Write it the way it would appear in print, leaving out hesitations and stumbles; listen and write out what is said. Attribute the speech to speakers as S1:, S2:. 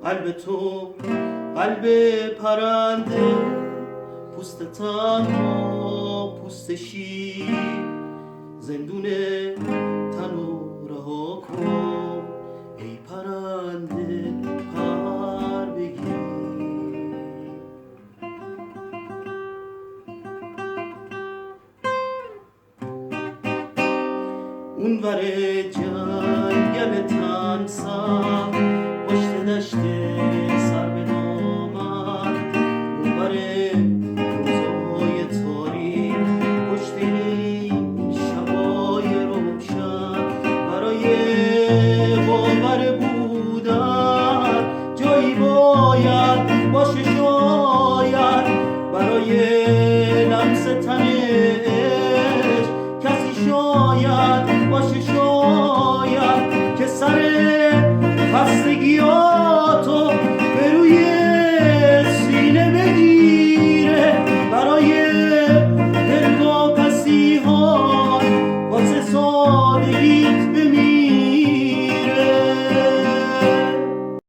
S1: قلب تو قلب پرنده، پوست تنها پوست شیر، زندون تنو رها کن ای پرنده پر بگیر. اونور جنگل تن سر پشت دشت سر به دامن، اونور روزای تاریک پشت این شبای روشن، برای باور بودن جایی باید باشه، شاید برای لمس تنش کسی شاید باشه، شاید که سر خستگیاتو به روی سینه بگیره، برای دلواپسی ها واسه سادگیت